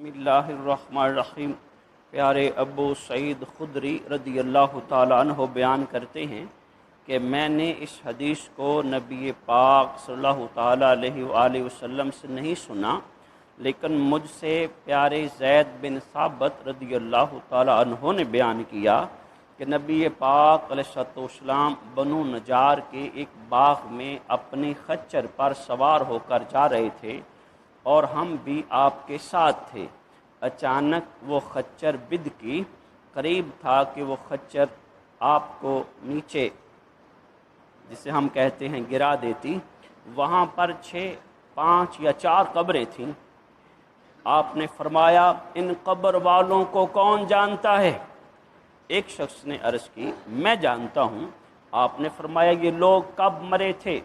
بسم اللہ الرحمن الرحیم۔ پیارے ابو سعید خدری رضی اللہ تعالیٰ عنہ بیان کرتے ہیں کہ میں نے اس حدیث کو نبی پاک صلی اللہ تعالیٰ علیہ وآلہ وسلم سے نہیں سنا، لیکن مجھ سے پیارے زید بن ثابت رضی اللہ تعالیٰ عنہ نے بیان کیا کہ نبی پاک علیہ السلام بنو نجار کے ایک باغ میں اپنے خچر پر سوار ہو کر جا رہے تھے اور ہم بھی آپ کے ساتھ تھے۔ اچانک وہ خچر بد کی، قریب تھا کہ وہ خچر آپ کو نیچے، جسے ہم کہتے ہیں، گرا دیتی۔ وہاں پر 5 یا 4 قبریں تھیں۔ آپ نے فرمایا، ان قبر والوں کو کون جانتا ہے؟ ایک شخص نے عرض کی، میں جانتا ہوں۔ آپ نے فرمایا، یہ لوگ کب مرے تھے؟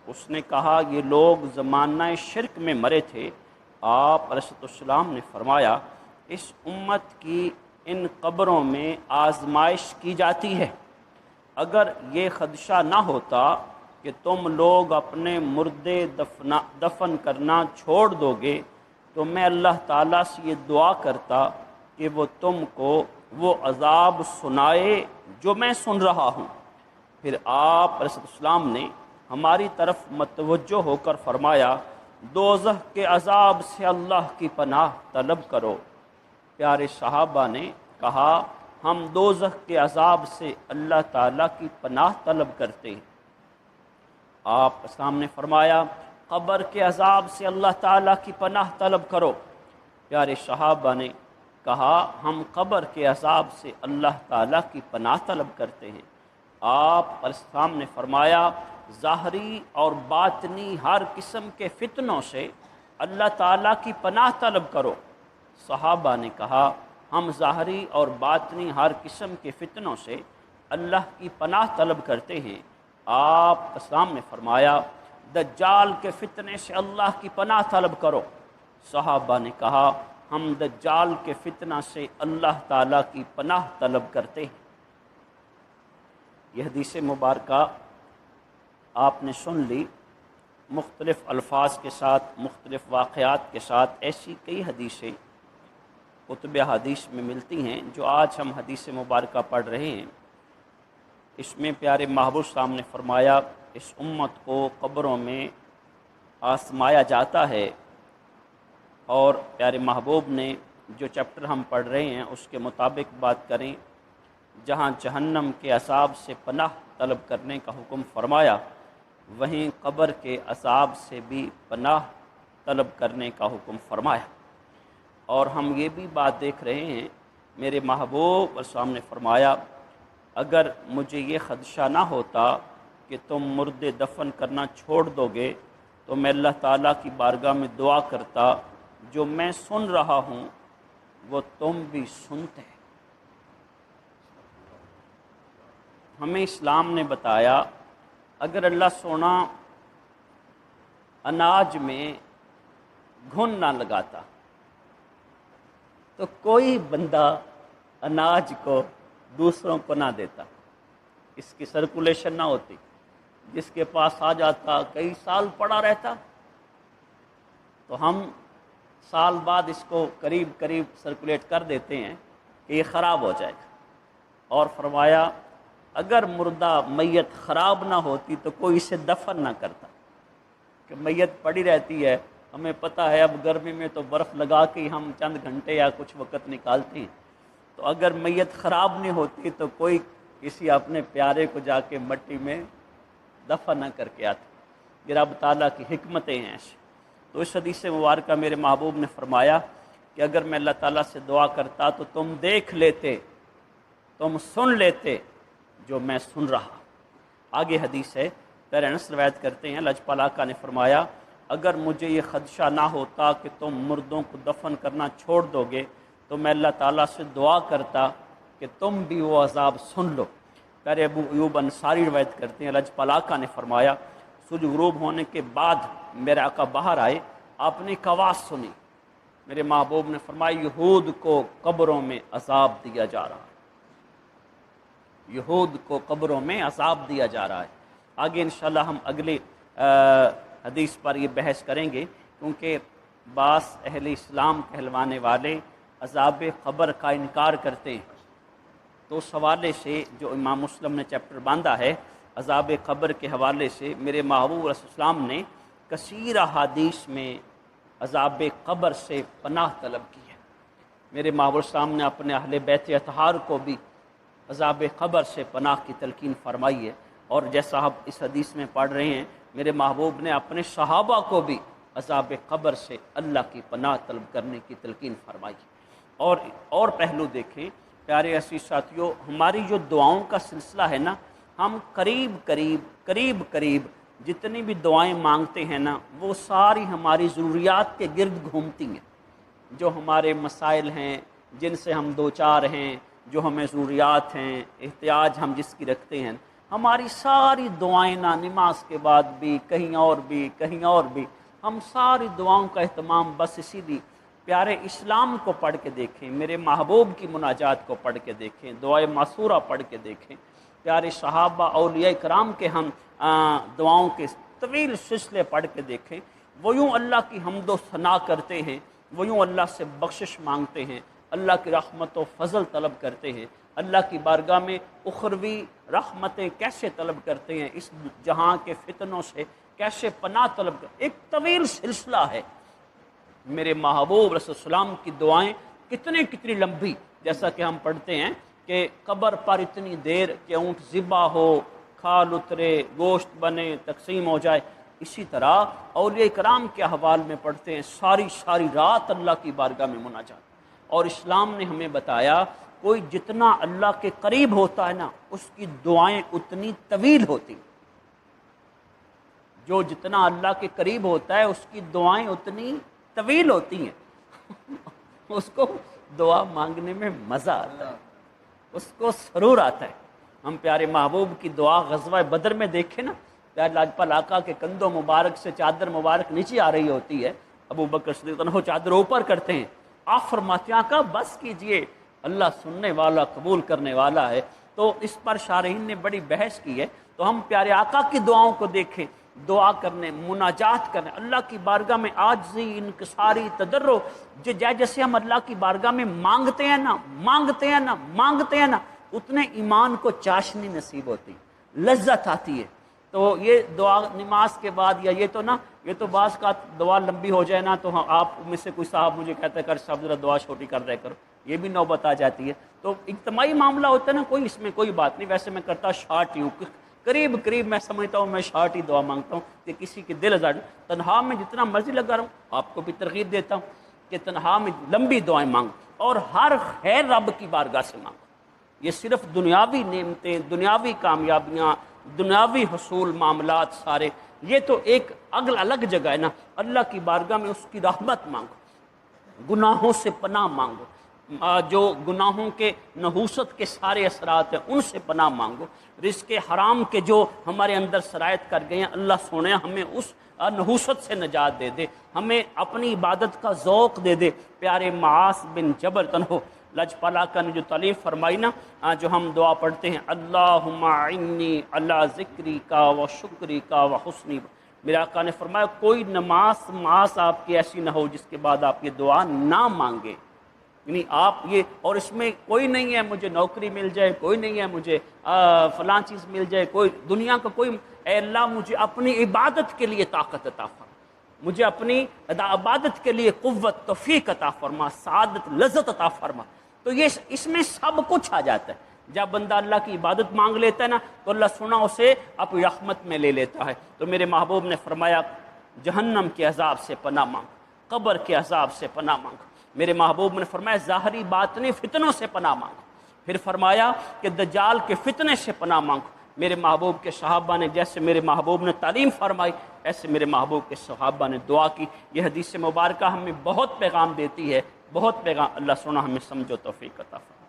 اس نے کہا، یہ لوگ زمانہ شرک میں مرے تھے۔ آپ علیہ السلام نے فرمایا، اس امت کی ان قبروں میں آزمائش کی جاتی ہے۔ اگر یہ خدشہ نہ ہوتا کہ تم لوگ اپنے مردے دفن کرنا چھوڑ دو گے تو میں اللہ تعالیٰ سے یہ دعا کرتا کہ وہ تم کو وہ عذاب سنائے جو میں سن رہا ہوں۔ پھر آپ علیہ السلام نے ہماری طرف متوجہ ہو کر فرمایا، دوزخ کے عذاب سے اللہ کی پناہ طلب کرو۔ پیارے صحابہ نے کہا، ہم دوزخ کے عذاب سے اللہ تعالیٰ کی پناہ طلب کرتے ہیں۔ آپ سامنے فرمایا، قبر کے عذاب سے اللہ تعالیٰ کی پناہ طلب کرو۔ پیارے صحابہ نے کہا، ہم قبر کے عذاب سے اللہ تعالیٰ کی پناہ طلب کرتے ہیں۔ آپ السلام نے فرمایا، ظاہری اور باطنی ہر قسم کے فتنوں سے اللہ تعالیٰ کی پناہ طلب کرو۔ صحابہ نے کہا، ہم ظاہری اور باطنی ہر قسم کے فتنوں سے اللہ کی پناہ طلب کرتے ہیں۔ آپ السلام نے فرمایا، دجال کے فتنے سے اللہ کی پناہ طلب کرو۔ صحابہ نے کہا، ہم دجال کے فتنہ سے اللہ تعالیٰ کی پناہ طلب کرتے ہیں۔ یہ حدیث مبارکہ آپ نے سن لی، مختلف الفاظ کے ساتھ، مختلف واقعات کے ساتھ۔ ایسی کئی حدیثیں کتب حدیث میں ملتی ہیں جو آج ہم حدیث مبارکہ پڑھ رہے ہیں۔ اس میں پیارے محبوب صاحب نے فرمایا، اس امت کو قبروں میں آزمایا جاتا ہے، اور پیارے محبوب نے جو چیپٹر ہم پڑھ رہے ہیں اس کے مطابق بات کریں، جہاں جہنم کے عذاب سے پناہ طلب کرنے کا حکم فرمایا، وہیں قبر کے عذاب سے بھی پناہ طلب کرنے کا حکم فرمایا۔ اور ہم یہ بھی بات دیکھ رہے ہیں، میرے محبوب السلام نے فرمایا، اگر مجھے یہ خدشہ نہ ہوتا کہ تم مردے دفن کرنا چھوڑ دو گے تو میں اللہ تعالیٰ کی بارگاہ میں دعا کرتا، جو میں سن رہا ہوں وہ تم بھی سنتے۔ ہمیں اسلام نے بتایا، اگر اللہ سونا اناج میں گھن نہ لگاتا تو کوئی بندہ اناج کو دوسروں کو نہ دیتا، اس کی سرکولیشن نہ ہوتی، جس کے پاس آ جاتا کئی سال پڑا رہتا، تو ہم سال بعد اس کو قریب سرکولیٹ کر دیتے ہیں کہ یہ خراب ہو جائے گا۔ اور فرمایا، اگر مردہ میت خراب نہ ہوتی تو کوئی اسے دفن نہ کرتا، کہ میت پڑی رہتی ہے، ہمیں پتہ ہے اب گرمی میں تو برف لگا کے ہی ہم چند گھنٹے یا کچھ وقت نکالتے ہیں، تو اگر میت خراب نہیں ہوتی تو کوئی کسی اپنے پیارے کو جا کے مٹی میں دفن نہ کر کے آتے۔ یہ رب تعالیٰ کی حکمتیں ہیں ایسی۔ تو اس حدیث مبارکہ میرے محبوب نے فرمایا کہ اگر میں اللہ تعالیٰ سے دعا کرتا تو تم دیکھ لیتے، تم سن لیتے جو میں سن رہا۔ آگے حدیث ہے، پیارے انس روایت کرتے ہیں، اللہ پاک آقا نے فرمایا، اگر مجھے یہ خدشہ نہ ہوتا کہ تم مردوں کو دفن کرنا چھوڑ دو گے تو میں اللہ تعالیٰ سے دعا کرتا کہ تم بھی وہ عذاب سن لو۔ پیارے ابو ایوب انصاری روایت کرتے ہیں، اللہ پاک آقا نے فرمایا، سورج غروب ہونے کے بعد میرے آقا باہر آئے، آپ نے ایک آواز سنی، میرے محبوب نے فرمایا، یہود کو قبروں میں عذاب دیا جا رہا ہے، یہود کو قبروں میں عذاب دیا جا رہا ہے۔ آگے انشاءاللہ ہم اگلی حدیث پر یہ بحث کریں گے، کیونکہ بعض اہل اسلام کہلوانے والے عذاب قبر کا انکار کرتے ہیں، تو اس حوالے سے جو امام مسلم نے چیپٹر باندھا ہے عذاب قبر کے حوالے سے، میرے محبوب رسول السلام نے کثیر احادیث میں عذاب قبر سے پناہ طلب کی ہے۔ میرے محبوب السلام نے اپنے اہل بیت اطہار کو بھی عذاب قبر سے پناہ کی تلقین فرمائی ہے، اور جیسا آپ اس حدیث میں پڑھ رہے ہیں میرے محبوب نے اپنے صحابہ کو بھی عذاب قبر سے اللہ کی پناہ طلب کرنے کی تلقین فرمائی ہے۔ اور پہلو دیکھیں پیارے عزیز ساتھیوں، ہماری جو دعاؤں کا سلسلہ ہے نا، ہم قریب جتنی بھی دعائیں مانگتے ہیں نا، وہ ساری ہماری ضروریات کے گرد گھومتی ہیں۔ جو ہمارے مسائل ہیں، جن سے ہم دوچار ہیں، جو ہمیں ضروریات ہیں، احتیاج ہم جس کی رکھتے ہیں، ہماری ساری دعائیں نا، نماز کے بعد بھی کہیں اور بھی ہم ساری دعاؤں کا اہتمام بس اسی لیے پیارے اسلام کو پڑھ کے دیکھیں، میرے محبوب کی مناجات کو پڑھ کے دیکھیں، دعائے معصورہ پڑھ کے دیکھیں، پیارے صحابہ اولیاء کرام کے ہم دعاؤں کے طویل سلسلے پڑھ کے دیکھیں، وہ یوں اللہ کی حمد و ثنا کرتے ہیں، وہ یوں اللہ سے بخشش مانگتے ہیں، اللہ کی رحمت و فضل طلب کرتے ہیں، اللہ کی بارگاہ میں اخروی رحمتیں کیسے طلب کرتے ہیں، اس جہاں کے فتنوں سے کیسے پناہ طلب کرتے ہیں، ایک طویل سلسلہ ہے۔ میرے محبوب رسول السلام کی دعائیں کتنی لمبی، جیسا کہ ہم پڑھتے ہیں کہ قبر پر اتنی دیر کہ اونٹ ذبح ہو، کھال اترے، گوشت بنے، تقسیم ہو جائے۔ اسی طرح اولیاء کرام کے احوال میں پڑھتے ہیں ساری رات اللہ کی بارگاہ میں مناجات۔ اور اسلام نے ہمیں بتایا کوئی جتنا اللہ کے قریب ہوتا ہے نا، اس کی دعائیں اتنی طویل ہوتی ہیں۔ جو جتنا اللہ کے قریب ہوتا ہے اس کی دعائیں اتنی طویل ہوتی ہیں، اس کو دعا مانگنے میں مزہ آتا ہے، اس کو سرور آتا ہے۔ ہم پیارے محبوب کی دعا غزوہ بدر میں دیکھیں نا، پیارے لاجپال آقا کے کندھوں مبارک سے چادر مبارک نیچے آ رہی ہوتی ہے، ابو بکر صدیق عنہ چادر اوپر کرتے ہیں، آپ فرماتے ہیں آقا بس کیجئے، اللہ سننے والا قبول کرنے والا ہے۔ تو اس پر شارحین نے بڑی بحث کی ہے، تو ہم پیارے آقا کی دعاؤں کو دیکھیں، دعا کرنے، مناجات کرنے، اللہ کی بارگاہ میں عاجزی، انکساری، تضرع، جیسے ہم اللہ کی بارگاہ میں مانگتے ہیں نا، اتنے ایمان کو چاشنی نصیب ہوتی، لذت آتی ہے۔ تو یہ دعا نماز کے بعد یا یہ تو بعض کا دعا لمبی ہو جائے نا، تو آپ میں سے کوئی صاحب مجھے کہتا ہے کر صاحب ذرا دعا چھوٹی کر دیا کرو، یہ بھی نوبت آ جاتی ہے۔ تو اجتماعی معاملہ ہوتا ہے نا، کوئی اس میں کوئی بات نہیں، ویسے میں کرتا شارٹ ہوں، قریب میں سمجھتا ہوں، میں شارٹ ہی دعا مانگتا ہوں کہ کسی کے دل ازار۔ تنہا میں جتنا مرضی لگا رہا ہوں، آپ کو بھی ترغیب دیتا ہوں کہ تنہا میں لمبی دعائیں مانگو اور ہر خیر رب کی بارگاہ سے مانگو۔ یہ صرف دنیاوی نعمتیں، دنیاوی کامیابیاں، دنیاوی حصول معاملات سارے، یہ تو ایک الگ جگہ ہے نا۔ اللہ کی بارگاہ میں اس کی رحمت مانگو، گناہوں سے پناہ مانگو، جو گناہوں کے نحوست کے سارے اثرات ہیں ان سے پناہ مانگو، رزق حرام کے جو ہمارے اندر سرایت کر گئے ہیں، اللہ سونے ہمیں اس نحوست سے نجات دے دے، ہمیں اپنی عبادت کا ذوق دے دے۔ پیارے معاذ بن جبل تنہو لجپال آقا نے جو تعلیم فرمائی نا، جو ہم دعا پڑھتے ہیں، اللہم اعنی علی ذکری کا و شکری کا و حسنی، میرے آقا نے فرمایا کوئی نماز آپ کی ایسی نہ ہو جس کے بعد آپ یہ دعا نہ مانگے، یعنی آپ یہ، اور اس میں کوئی نہیں ہے مجھے نوکری مل جائے، کوئی نہیں ہے مجھے فلاں چیز مل جائے، کوئی دنیا کا کوئی، اے اللہ مجھے اپنی عبادت کے لیے طاقت عطا فرما، مجھے اپنی عبادت کے لیے قوت، توفیق عطا فرما، سعادت، لذت عطا فرما۔ تو یہ اس میں سب کچھ آ جاتا ہے۔ جب بندہ اللہ کی عبادت مانگ لیتا ہے نا، تو اللہ سنا اسے اپنی رحمت میں لے لیتا ہے۔ تو میرے محبوب نے فرمایا جہنم کے عذاب سے پناہ مانگ، قبر کے عذاب سے پناہ مانگ۔ میرے محبوب نے فرمایا ظاہری باطنی فتنوں سے پناہ مانگو، پھر فرمایا کہ دجال کے فتنے سے پناہ مانگو۔ میرے محبوب کے صحابہ نے جیسے میرے محبوب نے تعلیم فرمائی، ایسے میرے محبوب کے صحابہ نے دعا کی۔ یہ حدیث مبارکہ ہمیں بہت پیغام دیتی ہے، بہت پیغام، اللہ سنا ہمیں سمجھو توفیق عطا فرمائے۔